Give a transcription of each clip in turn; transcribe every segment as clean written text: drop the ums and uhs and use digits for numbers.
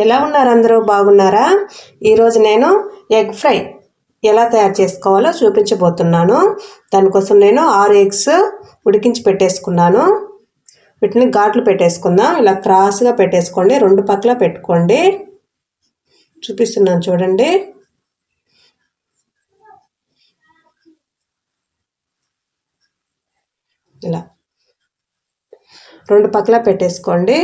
ఎలా ఉన్నారు అందరూ? బాగున్నారా? ఈరోజు నేను ఎగ్ ఫ్రై ఎలా తయారు చేసుకోవాలో చూపించబోతున్నాను. దానికోసం నేను 6 ఎగ్స్ ఉడికించి పెట్టేసుకున్నాను. వీటిని ఘాట్లు పెట్టేసుకుందాం. ఇలా క్రాస్గా పెట్టేసుకోండి, 2 పక్కల పెట్టుకోండి. చూపిస్తున్నాను చూడండి. ఇలా 2 పక్కల పెట్టేసుకోండి.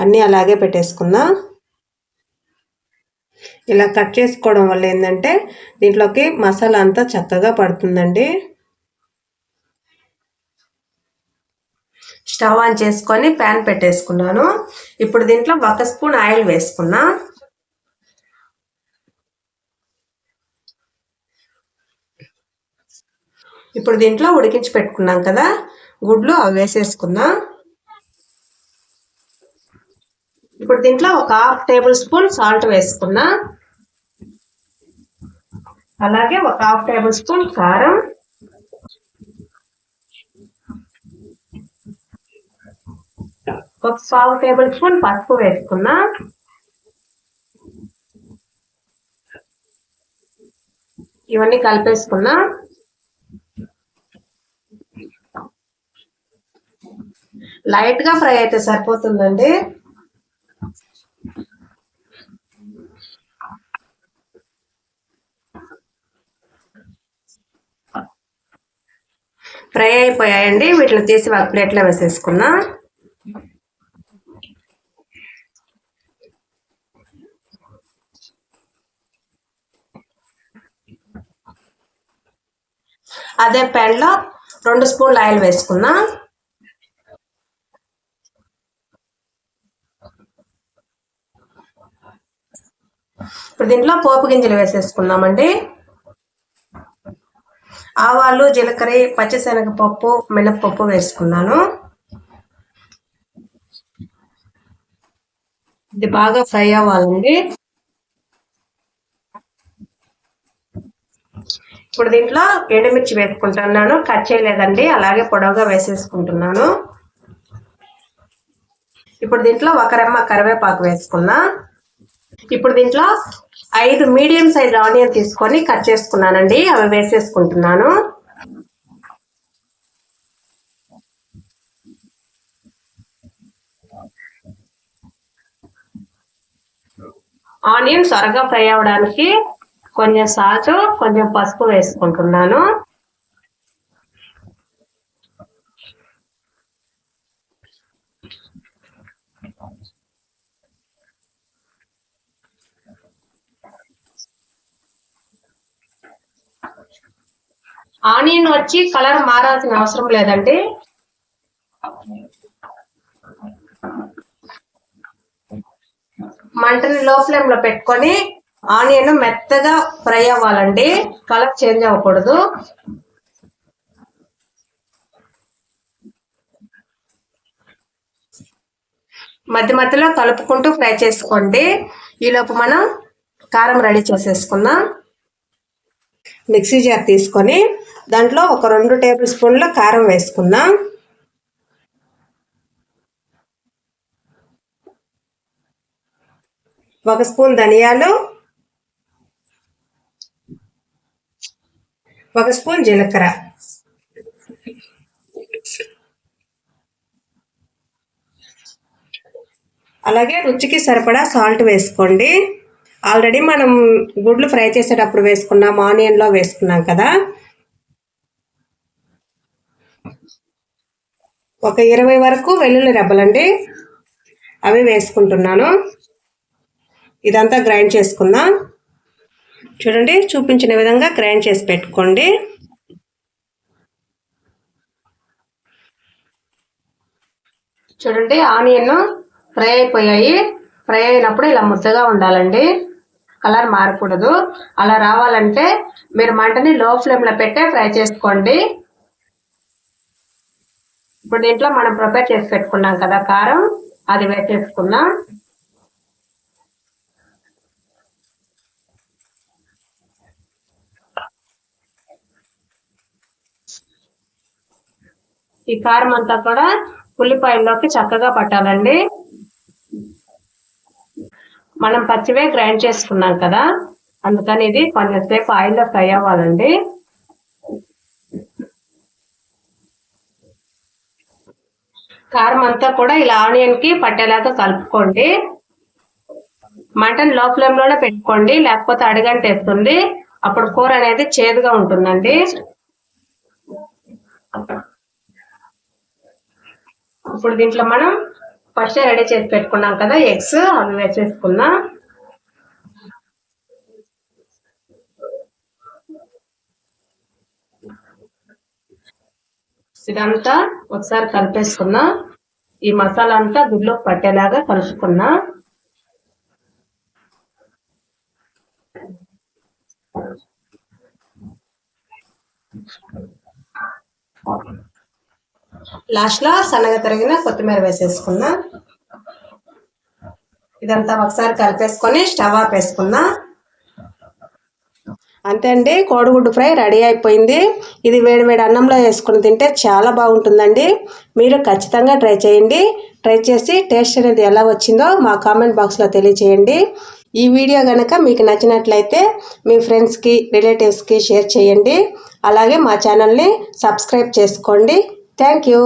అన్నీ అలాగే పెట్టేసుకుందాం. ఇలా కట్ చేసుకోవడం వల్ల ఏంటంటే దీంట్లోకి మసాలా అంతా చక్కగా పడుతుందండి. స్టవ్ ఆన్ చేసుకొని ప్యాన్ పెట్టేసుకున్నాను. ఇప్పుడు దీంట్లో 1 స్పూన్ ఆయిల్ వేసుకున్నా. ఇప్పుడు దీంట్లో ఉడికించి పెట్టుకున్నాం కదా గుడ్లు, అవి వేసేసుకుందాం. ఇప్పుడు దీంట్లో ఒక 1/2 టేబుల్ స్పూన్ సాల్ట్ వేసుకున్నా. అలాగే ఒక 1/2 టేబుల్ స్పూన్ కారం, ఒక 1/4 టేబుల్ స్పూన్ పసుపు వేసుకున్నా. ఇవన్నీ కలిపేసుకున్నా. లైట్ గా ఫ్రై అయితే సరిపోతుందండి. ఫ్రై అయిపోయాయండి. వీటిని తీసి ఒక ప్లేట్లో వేసేసుకున్నా. అదే ప్యాన్లో 2 స్పూన్ల ఆయిల్ వేసుకున్నా. ఇప్పుడు దీంట్లో పోపు గింజలు వేసేసుకుందామండి. ఆవాలు, జీలకర్ర, పచ్చిశనగపప్పు, మినప్పప్పు వేసుకున్నాను. ఇది బాగా ఫ్రై అవ్వాలండి. ఇప్పుడు దీంట్లో ఎండుమిర్చి వేసుకుంటున్నాను. కట్ చేయలేదండి, అలాగే పొడవుగా వేసేసుకుంటున్నాను. ఇప్పుడు దీంట్లో 1 రెమ్మ కరివేపాకు వేసుకున్నా. ఇప్పుడు దీంట్లో 5 మీడియం సైజ్ ఆనియన్ తీసుకొని కట్ చేసుకున్నానండి, అవి వేసేసుకుంటున్నాను. ఆనియన్ త్వరగా ఫ్రై అవ్వడానికి కొంచెం సాల్ట్, కొంచెం పసుపు వేసుకుంటున్నాను. ఆనియన్ వచ్చి కలర్ మారాల్సిన అవసరం లేదండి. మంటని లో ఫ్లేమ్ లో పెట్టుకొని ఆనియన్ మెత్తగా ఫ్రై అవ్వాలండి, కలర్ చేంజ్ అవ్వకూడదు. మధ్య మధ్యలో కలుపుకుంటూ ఫ్రై చేసుకోండి. ఈలోపు మనం కారం రెడీ చేసేసుకుందాం. మిక్సీ జార్ తీసుకొని దాంట్లో ఒక 2 టేబుల్ స్పూన్ల కారం వేసుకుందాం. ఒక స్పూన్ ధనియాలు, 1 స్పూన్ జీలకర్ర, అలాగే రుచికి సరిపడా సాల్ట్ వేసుకోండి. ఆల్రెడీ మనం గుడ్లు ఫ్రై చేసేటప్పుడు వేసుకున్నాం, ఆనియన్లో వేసుకున్నాం కదా. ఒక 20 వరకు వెల్లుల్లి రెబ్బలండి, అవి వేసుకుంటున్నాను. ఇదంతా గ్రైండ్ చేసుకుందాం. చూడండి, చూపించిన విధంగా గ్రైండ్ చేసి పెట్టుకోండి. చూడండి, ఆనియన్ ఫ్రై అయిపోయాయి. ఫ్రై అయినప్పుడు ఇలా ముద్దగా ఉండాలండి, కలర్ మారకూడదు. అలా రావాలంటే మీరు మంటని లో ఫ్లేమ్లో పెట్టే ఫ్రై చేసుకోండి. ఇప్పుడు దీంట్లో మనం ప్రిపేర్ చేసి పెట్టుకున్నాం కదా కారం, అది వేసేసుకుందాం. ఈ కారం అంతా కూడా ఉల్లిపాయల్లోకి చక్కగా పట్టాలండి. మనం పచ్చివే గ్రైండ్ చేసుకున్నాం కదా, అందుకని ఇది కొంచెం సేపు ఆయిల్లో ఫ్రై అవ్వాలండి. కారం అంతా కూడా ఇలా ఆనియన్కి పట్టేలాగా కలుపుకోండి. మటన్ లో ఫ్లేమ్లోనే పెట్టుకోండి, లేకపోతే అడుగంటేస్తుంది. అప్పుడు కూర అనేది చేదుగా ఉంటుందండి. ఇప్పుడు దీంట్లో మనం ఫస్ట్ రెడీ చేసి పెట్టుకున్నాం కదా ఎగ్స్, అవి వేసేసుకుందాం. ఇదంతా ఒకసారి కలిపేసుకుందాం. ఈ మసాలా అంతా గుడ్లోకి పట్టేలాగా కలుపుకుందాం. లాస్ట్లో సన్నగా తరిగిన కొత్తిమీర వేసేసుకుందాం. ఇదంతా ఒకసారి కలిపేసుకొని స్టవ్ ఆపేసుకుందాం. అంతే అండి, కోడిగుడ్డు ఫ్రై రెడీ అయిపోయింది. ఇది వేడివేడి అన్నంలో వేసుకొని తింటే చాలా బాగుంటుందండి. మీరు ఖచ్చితంగా ట్రై చేయండి. ట్రై చేసి టేస్ట్ అనేది ఎలా వచ్చిందో మా కామెంట్ బాక్స్లో తెలియచేయండి. ఈ వీడియో కనుక మీకు నచ్చినట్లయితే మీ ఫ్రెండ్స్కి, రిలేటివ్స్కి షేర్ చేయండి. అలాగే మా ఛానల్ని సబ్స్క్రైబ్ చేసుకోండి. Thank you.